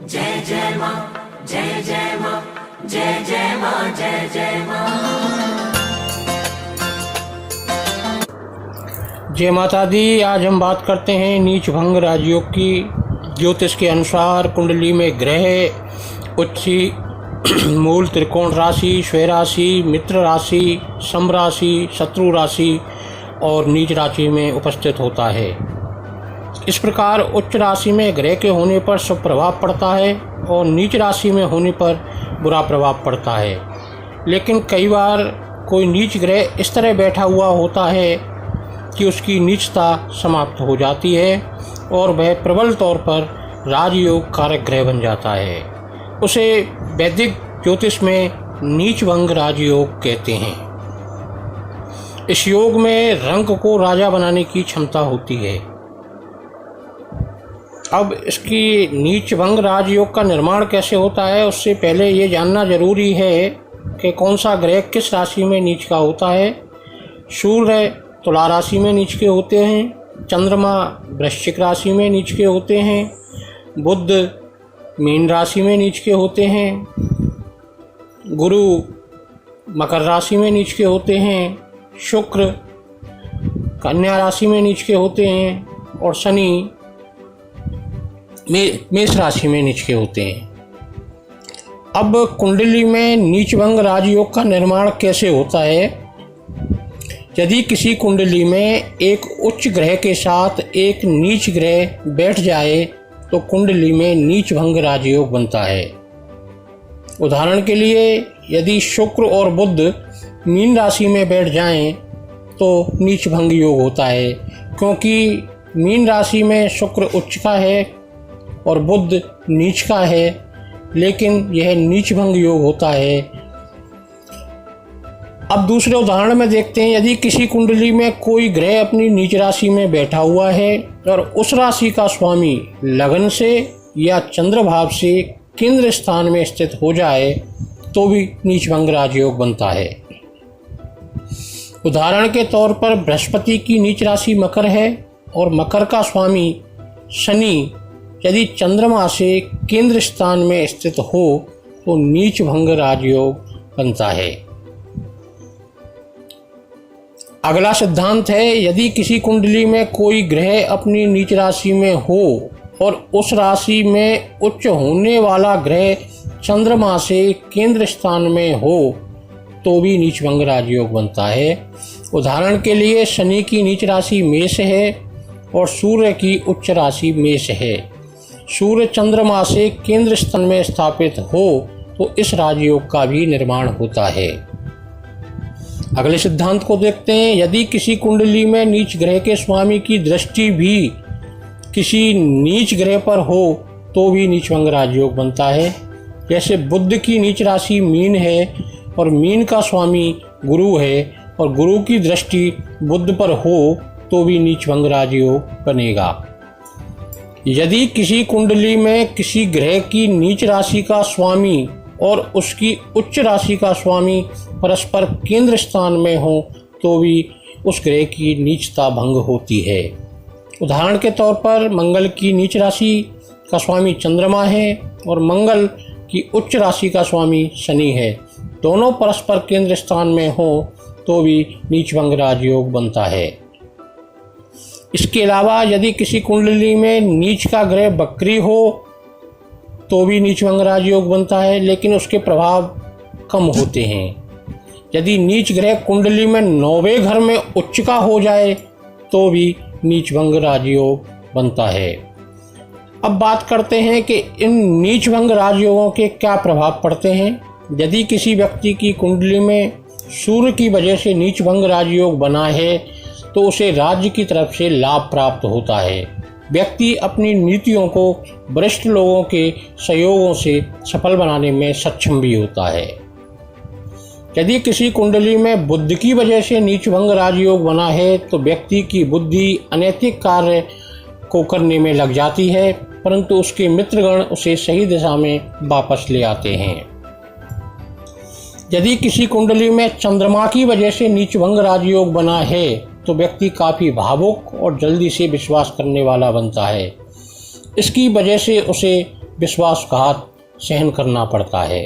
जय जय माँ, जय जय माँ, जय जय माँ, जय जय माँ। जय माता दी। आज हम बात करते हैं नीच भंग राजयोग की। ज्योतिष के अनुसार कुंडली में ग्रह उच्ची, मूल, त्रिकोण राशि, स्वय राशि, मित्र राशि, सम राशि, शत्रु राशि और नीच राशि में उपस्थित होता है। इस प्रकार उच्च राशि में ग्रह के होने पर शुभ प्रभाव पड़ता है और नीच राशि में होने पर बुरा प्रभाव पड़ता है। लेकिन कई बार कोई नीच ग्रह इस तरह बैठा हुआ होता है कि उसकी नीचता समाप्त हो जाती है और वह प्रबल तौर पर राजयोग कारक ग्रह बन जाता है। उसे वैदिक ज्योतिष में नीच भंग राजयोग कहते हैं। इस योग में रंक को राजा बनाने की क्षमता होती है। अब इसकी नीच भंग राजयोग का निर्माण कैसे होता है, उससे पहले ये जानना जरूरी है कि कौन सा ग्रह किस राशि में नीच का होता है। सूर्य तुला राशि में नीच के होते हैं, चंद्रमा वृश्चिक राशि में नीच के होते हैं, बुध मीन राशि में नीच के होते हैं, गुरु मकर राशि में नीच के होते हैं, शुक्र कन्या राशि में नीच के होते हैं और शनि मेष राशि में नीच के होते हैं। अब कुंडली में नीच भंग राजयोग का निर्माण कैसे होता है। यदि किसी कुंडली में एक उच्च ग्रह के साथ एक नीच ग्रह बैठ जाए तो कुंडली में नीच भंग राजयोग बनता है। उदाहरण के लिए यदि शुक्र और बुध मीन राशि में बैठ जाएं तो नीच भंग योग होता है, क्योंकि मीन राशि में शुक्र उच्च का है और बुध नीच का है, लेकिन यह नीच भंग योग होता है। अब दूसरे उदाहरण में देखते हैं। यदि किसी कुंडली में कोई ग्रह अपनी नीच राशि में बैठा हुआ है और उस राशि का स्वामी लगन से या चंद्रभाव से केंद्र स्थान में स्थित हो जाए तो भी नीच भंग राजयोग बनता है। उदाहरण के तौर पर बृहस्पति की नीच राशि मकर है और मकर का स्वामी शनि यदि चंद्रमा से केंद्र स्थान में स्थित हो तो नीच भंग राजयोग बनता है। अगला सिद्धांत है, यदि किसी कुंडली में कोई ग्रह अपनी नीच राशि में हो और उस राशि में उच्च होने वाला ग्रह चंद्रमा से केंद्र स्थान में हो तो भी नीच भंग राजयोग बनता है। उदाहरण के लिए शनि की नीच राशि मेष है और सूर्य की उच्च राशि मेष है। सूर्य चंद्रमा से केंद्र स्थान में स्थापित हो तो इस राजयोग का भी निर्माण होता है। अगले सिद्धांत को देखते हैं। यदि किसी कुंडली में नीच ग्रह के स्वामी की दृष्टि भी किसी नीच ग्रह पर हो तो भी नीच भंग राजयोग बनता है। जैसे बुध की नीच राशि मीन है और मीन का स्वामी गुरु है और गुरु की दृष्टि बुध पर हो तो भी नीच भंग राजयोग बनेगा। यदि किसी कुंडली में किसी ग्रह की नीच राशि का स्वामी और उसकी उच्च राशि का स्वामी परस्पर केंद्र स्थान में हो तो भी उस ग्रह की नीचता भंग होती है। उदाहरण के तौर पर मंगल की नीच राशि का स्वामी चंद्रमा है और मंगल की उच्च राशि का स्वामी शनि है। दोनों परस्पर केंद्र स्थान में हो तो भी नीच भंग राजयोग बनता है। इसके अलावा यदि किसी कुंडली में नीच का ग्रह बकरी हो तो भी नीच भंग राजयोग बनता है, लेकिन उसके प्रभाव कम होते हैं। यदि नीच ग्रह कुंडली में 9वें घर में उच्च का हो जाए तो भी नीच भंग राजयोग बनता है। अब बात करते हैं कि इन नीच भंग राजयोगों के क्या प्रभाव पड़ते हैं। यदि किसी व्यक्ति की कुंडली में सूर्य की वजह से नीच भंग राजयोग बना है तो उसे राज्य की तरफ से लाभ प्राप्त होता है। व्यक्ति अपनी नीतियों को वरिष्ठ लोगों के सहयोगों से सफल बनाने में सक्षम भी होता है। यदि किसी कुंडली में बुध की वजह से नीच भंग राजयोग बना है तो व्यक्ति की बुद्धि अनैतिक कार्य को करने में लग जाती है, परंतु उसके मित्रगण उसे सही दिशा में वापस ले आते हैं। यदि किसी कुंडली में चंद्रमा की वजह से नीच भंग राजयोग बना है तो व्यक्ति काफ़ी भावुक और जल्दी से विश्वास करने वाला बनता है। इसकी वजह से उसे विश्वासघात सहन करना पड़ता है।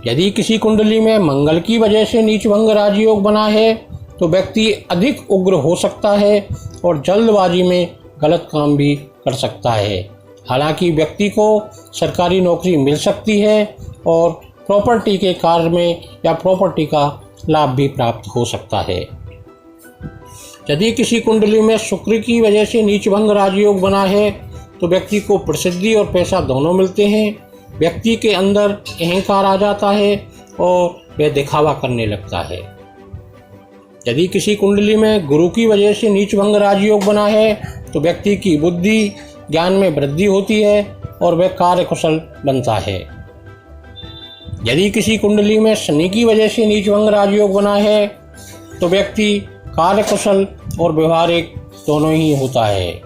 यदि किसी कुंडली में मंगल की वजह से नीचभंग राजयोग बना है तो व्यक्ति अधिक उग्र हो सकता है और जल्दबाजी में गलत काम भी कर सकता है। हालांकि व्यक्ति को सरकारी नौकरी मिल सकती है और प्रॉपर्टी के कार्य में या प्रॉपर्टी का लाभ भी प्राप्त हो सकता है। यदि किसी कुंडली में शुक्र की वजह से नीचभंग राजयोग बना है तो व्यक्ति को प्रसिद्धि और पैसा दोनों मिलते हैं। व्यक्ति के अंदर अहंकार आ जाता है और वह दिखावा करने लगता है। यदि किसी कुंडली में गुरु की वजह से नीचभंग राजयोग बना है तो व्यक्ति की बुद्धि ज्ञान में वृद्धि होती है और वह कार्यकुशल बनता है। यदि किसी कुंडली में शनि की वजह से नीचभंग राजयोग बना है तो व्यक्ति कार्यकुशल और व्यवहारिक दोनों ही होता है।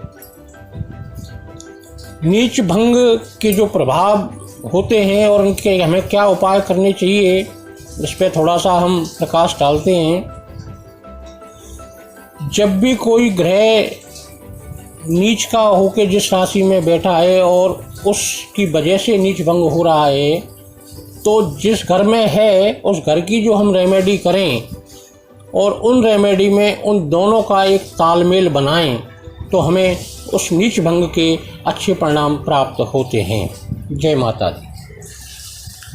नीच भंग के जो प्रभाव होते हैं और उनके हमें क्या उपाय करने चाहिए इस पर थोड़ा सा हम प्रकाश डालते हैं। जब भी कोई ग्रह नीच का होकर जिस राशि में बैठा है और उसकी वजह से नीच भंग हो रहा है तो जिस घर में है उस घर की जो हम रेमेडी करें और उन रेमेडी में उन दोनों का एक तालमेल बनाएं तो हमें उस नीच भंग के अच्छे परिणाम प्राप्त होते हैं। जय माता दी।